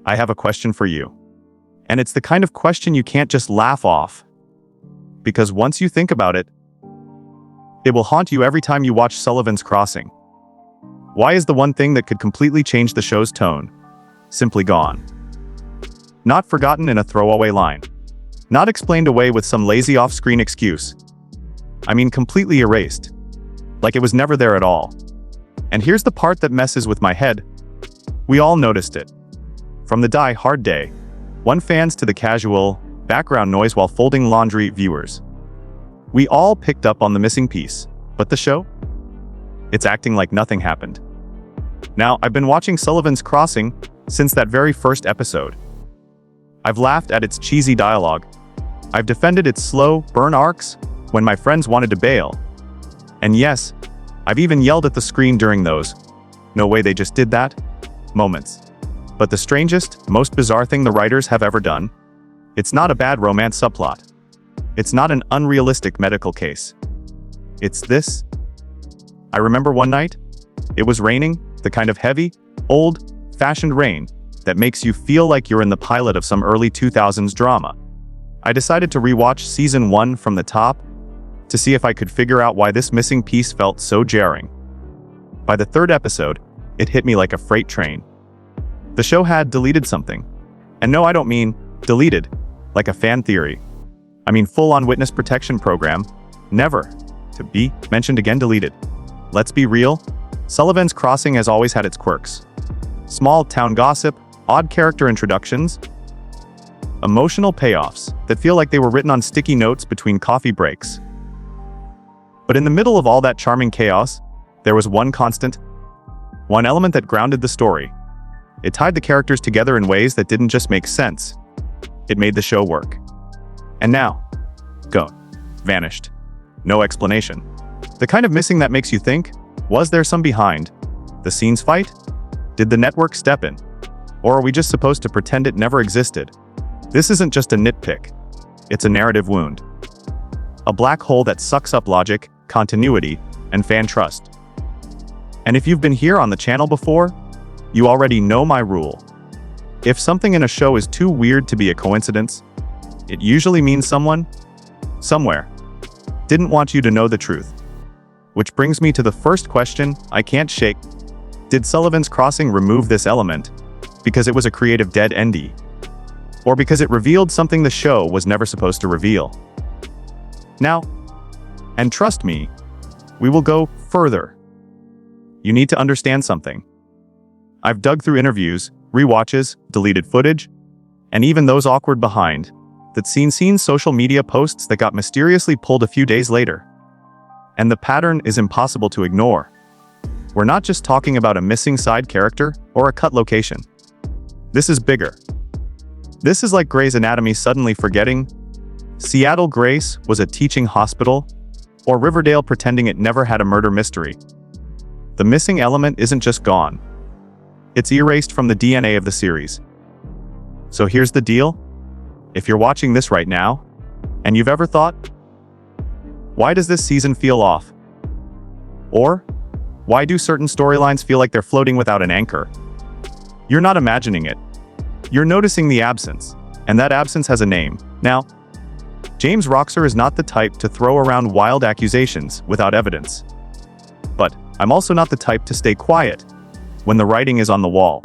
I have a question for you. And it's the kind of question you can't just laugh off. Because once you think about it, it will haunt you every time you watch Sullivan's Crossing. Why is the one thing that could completely change the show's tone simply gone? Not forgotten in a throwaway line. Not explained away with some lazy off-screen excuse. I mean, completely erased. Like it was never there at all. And here's the part that messes with my head. We all noticed it. From the die-hard day, one fans to the casual, background noise while folding laundry viewers. We all picked up on the missing piece. But the show? It's acting like nothing happened. Now, I've been watching Sullivan's Crossing since that very first episode. I've laughed at its cheesy dialogue. I've defended its slow burn arcs when my friends wanted to bail. And yes, I've even yelled at the screen during those "no way they just did that" moments. But the strangest, most bizarre thing the writers have ever done? It's not a bad romance subplot. It's not an unrealistic medical case. It's this. I remember one night, it was raining, the kind of heavy, old-fashioned rain that makes you feel like you're in the pilot of some early 2000s drama. I decided to rewatch season 1 from the top to see if I could figure out why this missing piece felt so jarring. By the third episode, it hit me like a freight train. The show had deleted something. And no, I don't mean deleted, like a fan theory. I mean full-on witness protection program, never to be mentioned again deleted. Let's be real, Sullivan's Crossing has always had its quirks. Small town gossip, odd character introductions, emotional payoffs that feel like they were written on sticky notes between coffee breaks. But in the middle of all that charming chaos, there was one constant, one element that grounded the story. It tied the characters together in ways that didn't just make sense. It made the show work. And now, gone, vanished. No explanation. The kind of missing that makes you think, was there some behind the scenes fight? Did the network step in? Or are we just supposed to pretend it never existed? This isn't just a nitpick. It's a narrative wound. A black hole that sucks up logic, continuity, and fan trust. And if you've been here on the channel before, you already know my rule. If something in a show is too weird to be a coincidence, it usually means someone, somewhere, didn't want you to know the truth. Which brings me to the first question I can't shake. Did Sullivan's Crossing remove this element because it was a creative dead end? Or because it revealed something the show was never supposed to reveal? Now, and trust me, we will go further. You need to understand something. I've dug through interviews, rewatches, deleted footage, and even those awkward behind that seen social media posts that got mysteriously pulled a few days later. And the pattern is impossible to ignore. We're not just talking about a missing side character or a cut location. This is bigger. This is like Grey's Anatomy suddenly forgetting Seattle Grace was a teaching hospital, or Riverdale pretending it never had a murder mystery. The missing element isn't just gone. It's erased from the DNA of the series. So here's the deal. If you're watching this right now, and you've ever thought, why does this season feel off? Or, why do certain storylines feel like they're floating without an anchor? You're not imagining it. You're noticing the absence, and that absence has a name. Now, James Roxer is not the type to throw around wild accusations without evidence. But I'm also not the type to stay quiet when the writing is on the wall,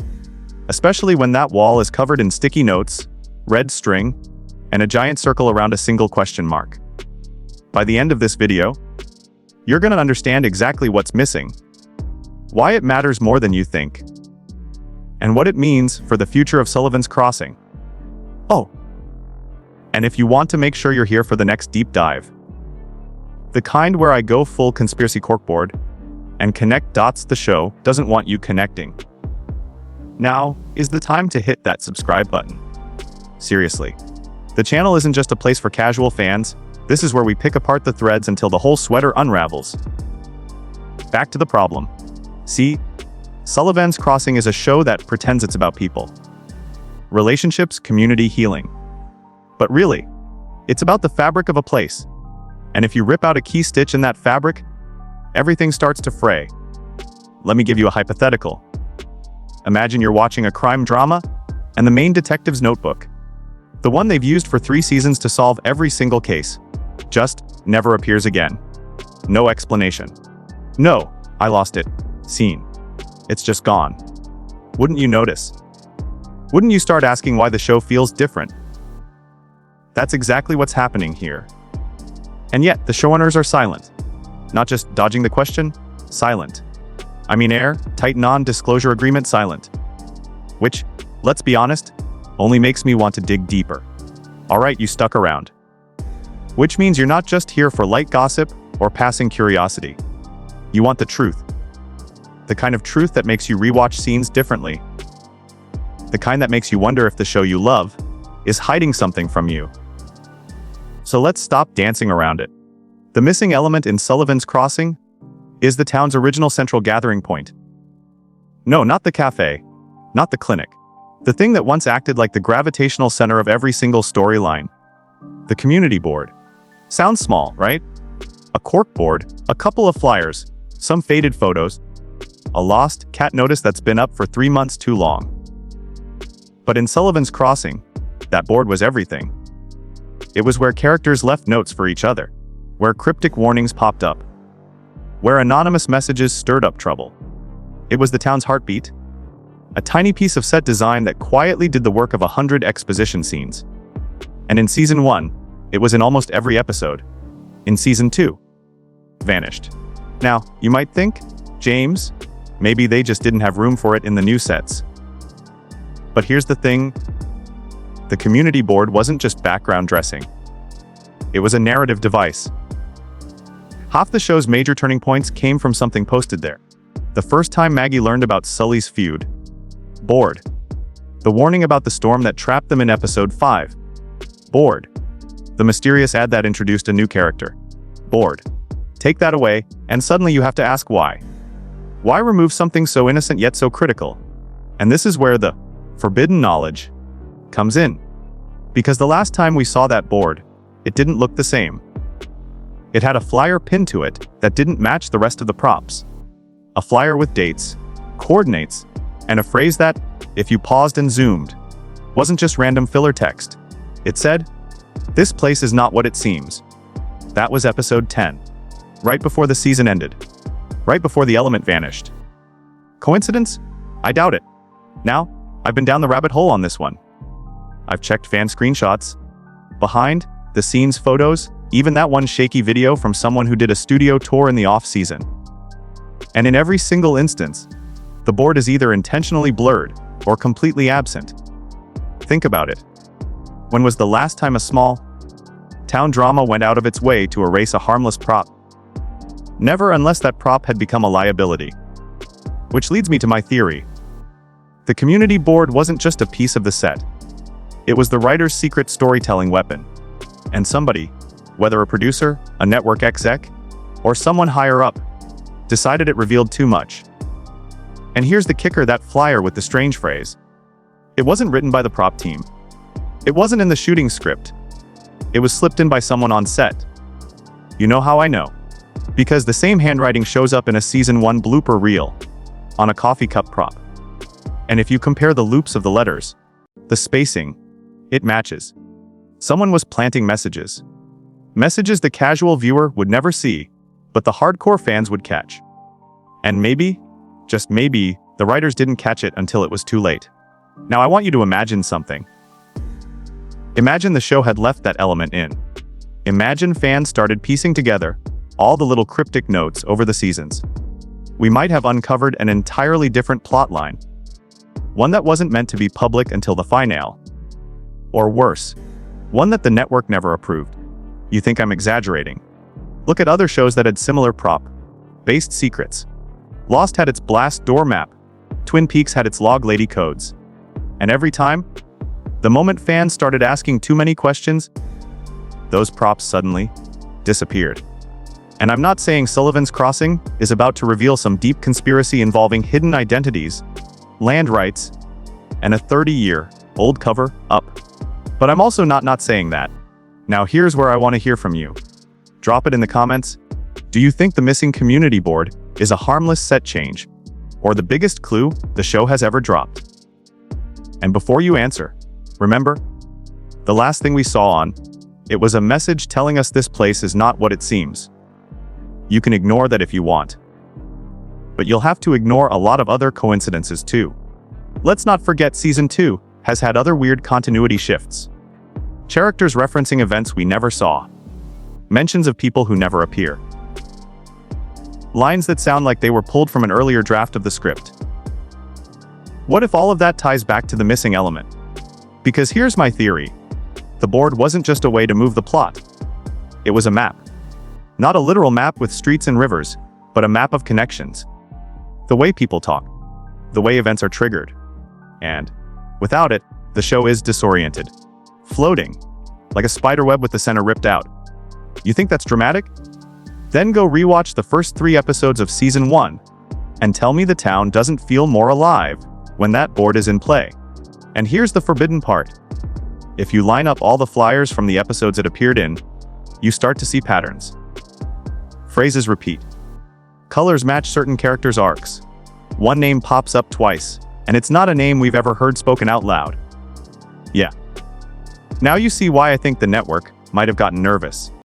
especially when that wall is covered in sticky notes, red string, and a giant circle around a single question mark. By the end of this video, you're going to understand exactly what's missing, why it matters more than you think, and what it means for the future of Sullivan's Crossing. Oh, and if you want to make sure you're here for the next deep dive, the kind where I go full conspiracy corkboard and connect dots the show doesn't want you connecting. Now is the time to hit that subscribe button. Seriously, the channel isn't just a place for casual fans. This is where we pick apart the threads until the whole sweater unravels. Back to the problem. See, Sullivan's Crossing is a show that pretends it's about people, relationships, community, healing. But really, it's about the fabric of a place. And if you rip out a key stitch in that fabric, everything starts to fray. Let me give you a hypothetical. Imagine you're watching a crime drama, And the main detective's notebook. The one they've used for 3 seasons to solve every single case. Just never appears again. No explanation. No, I lost it. Scene. It's just gone. Wouldn't you notice? Wouldn't you start asking why the show feels different? That's exactly what's happening here. And yet, the showrunners are silent. Not just dodging the question, silent. I mean tight non-disclosure agreement silent. Which, let's be honest, only makes me want to dig deeper. Alright, you stuck around. Which means you're not just here for light gossip or passing curiosity. You want the truth. The kind of truth that makes you rewatch scenes differently. The kind that makes you wonder if the show you love is hiding something from you. So let's stop dancing around it. The missing element in Sullivan's Crossing is the town's original central gathering point. No, not the cafe, not the clinic. The thing that once acted like the gravitational center of every single storyline. The community board. Sounds small, right? A cork board, a couple of flyers, some faded photos, a lost cat notice that's been up for 3 months too long. But in Sullivan's Crossing, that board was everything. It was where characters left notes for each other, where cryptic warnings popped up, where anonymous messages stirred up trouble. It was the town's heartbeat, a tiny piece of set design that quietly did the work of 100 exposition scenes. And in Season 1, it was in almost every episode. In Season 2, vanished. Now, you might think, James, maybe they just didn't have room for it in the new sets. But here's the thing, the community board wasn't just background dressing. It was a narrative device. Half the show's major turning points came from something posted there. The first time Maggie learned about Sully's feud. Bored. The warning about the storm that trapped them in episode 5. Bored. The mysterious ad that introduced a new character. Bored. Take that away, and suddenly you have to ask why. Why remove something so innocent yet so critical? And this is where the forbidden knowledge comes in. Because the last time we saw that board, it didn't look the same. It had a flyer pinned to it that didn't match the rest of the props. A flyer with dates, coordinates, and a phrase that, if you paused and zoomed, wasn't just random filler text. It said, "This place is not what it seems." That was episode 10. Right before the season ended. Right before the element vanished. Coincidence? I doubt it. Now, I've been down the rabbit hole on this one. I've checked fan screenshots, behind the scenes photos, even that one shaky video from someone who did a studio tour in the off-season. And in every single instance, the board is either intentionally blurred or completely absent. Think about it. When was the last time a small town drama went out of its way to erase a harmless prop? Never, unless that prop had become a liability. Which leads me to my theory. The community board wasn't just a piece of the set. It was the writer's secret storytelling weapon. And somebody, whether a producer, a network exec, or someone higher up, decided it revealed too much. And here's the kicker, that flyer with the strange phrase. It wasn't written by the prop team. It wasn't in the shooting script. It was slipped in by someone on set. You know how I know? Because the same handwriting shows up in a Season 1 blooper reel, on a coffee cup prop. And if you compare the loops of the letters, the spacing, it matches. Someone was planting messages. Messages the casual viewer would never see, but the hardcore fans would catch. And maybe, just maybe, the writers didn't catch it until it was too late. Now I want you to imagine something. Imagine the show had left that element in. Imagine fans started piecing together all the little cryptic notes over the seasons. We might have uncovered an entirely different plotline. One that wasn't meant to be public until the finale. Or worse, one that the network never approved. You think I'm exaggerating? Look at other shows that had similar prop-based secrets. Lost had its blast door map. Twin Peaks had its log lady codes. And every time, the moment fans started asking too many questions, those props suddenly disappeared. And I'm not saying Sullivan's Crossing is about to reveal some deep conspiracy involving hidden identities, land rights, and a 30-year-old cover-up. But I'm also not saying that. Now here's where I want to hear from you. Drop it in the comments. Do you think the missing community board is a harmless set change, or the biggest clue the show has ever dropped? And before you answer, remember? The last thing we saw on, it was a message telling us this place is not what it seems. You can ignore that if you want. But you'll have to ignore a lot of other coincidences too. Let's not forget Season 2 has had other weird continuity shifts. Characters referencing events we never saw. Mentions of people who never appear. Lines that sound like they were pulled from an earlier draft of the script. What if all of that ties back to the missing element? Because here's my theory. The board wasn't just a way to move the plot. It was a map. Not a literal map with streets and rivers, but a map of connections. The way people talk. The way events are triggered. And, without it, the show is disoriented. Floating. Like a spiderweb with the center ripped out. You think that's dramatic? Then go rewatch the first 3 episodes of Season 1, and tell me the town doesn't feel more alive when that board is in play. And here's the forbidden part. If you line up all the flyers from the episodes it appeared in, you start to see patterns. Phrases repeat. Colors match certain characters' arcs. One name pops up twice, and it's not a name we've ever heard spoken out loud. Yeah. Now you see why I think the network might have gotten nervous.